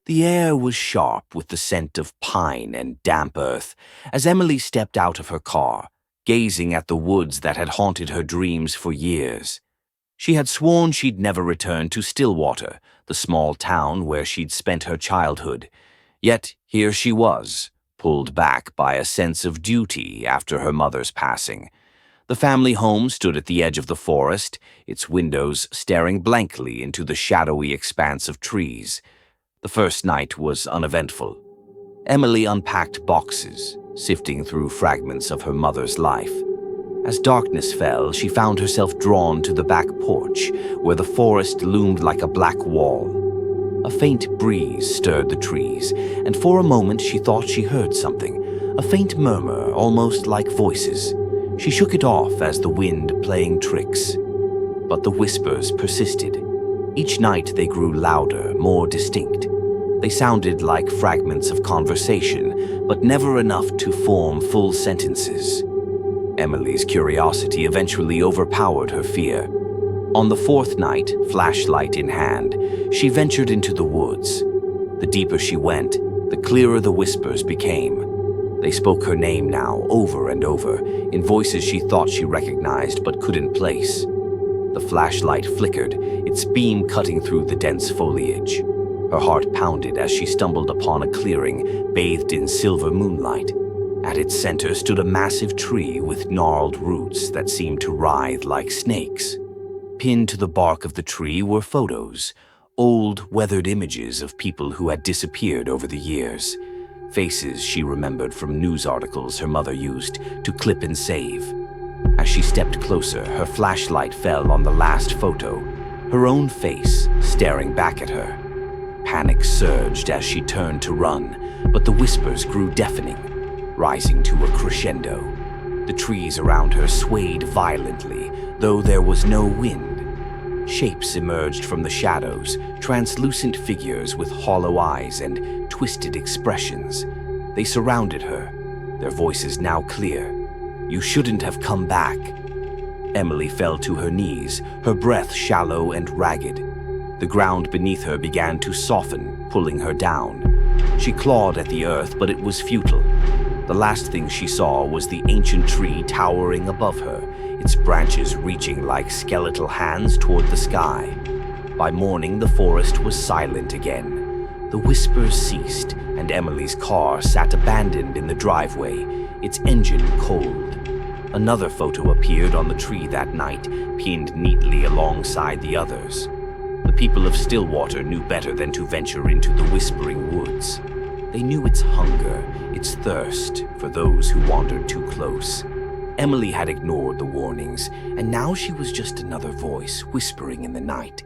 The air was sharp with the scent of pine and damp earth as Emily stepped out of her car, gazing at the woods that had haunted her dreams for years. She had sworn she'd never return to Stillwater, the small town where she'd spent her childhood. Yet here she was, pulled back by a sense of duty after her mother's passing. The family home stood at the edge of the forest, its windows staring blankly into the shadowy expanse of trees. The first night was uneventful. Emily unpacked boxes, sifting through fragments of her mother's life. As darkness fell, she found herself drawn to the back porch, where the forest loomed like a black wall. A faint breeze stirred the trees, and for a moment she thought she heard something, a faint murmur, almost like voices. She shook it off as the wind playing tricks. But the whispers persisted. Each night they grew louder, more distinct. They sounded like fragments of conversation, but never enough to form full sentences. Emily's curiosity eventually overpowered her fear. On the fourth night, flashlight in hand, she ventured into the woods. The deeper she went, the clearer the whispers became. They spoke her name now, over and over, in voices she thought she recognized but couldn't place. The flashlight flickered, its beam cutting through the dense foliage. Her heart pounded as she stumbled upon a clearing, bathed in silver moonlight. At its center stood a massive tree with gnarled roots that seemed to writhe like snakes. Pinned to the bark of the tree were photos, old, weathered images of people who had disappeared over the years. Faces she remembered from news articles her mother used to clip and save. As she stepped closer, her flashlight fell on the last photo, her own face staring back at her. Panic surged as she turned to run, but the whispers grew deafening, rising to a crescendo. The trees around her swayed violently, though there was no wind. Shapes emerged from the shadows, translucent figures with hollow eyes and twisted expressions. They surrounded her, their voices now clear. "You shouldn't have come back." Emily fell to her knees, her breath shallow and ragged. The ground beneath her began to soften, pulling her down. She clawed at the earth, but it was futile. The last thing she saw was the ancient tree towering above her, its branches reaching like skeletal hands toward the sky. By morning, the forest was silent again. The whispers ceased, and Emily's car sat abandoned in the driveway, its engine cold. Another photo appeared on the tree that night, pinned neatly alongside the others. The people of Stillwater knew better than to venture into the whispering woods. They knew its hunger, its thirst for those who wandered too close. Emily had ignored the warnings, and now she was just another voice whispering in the night.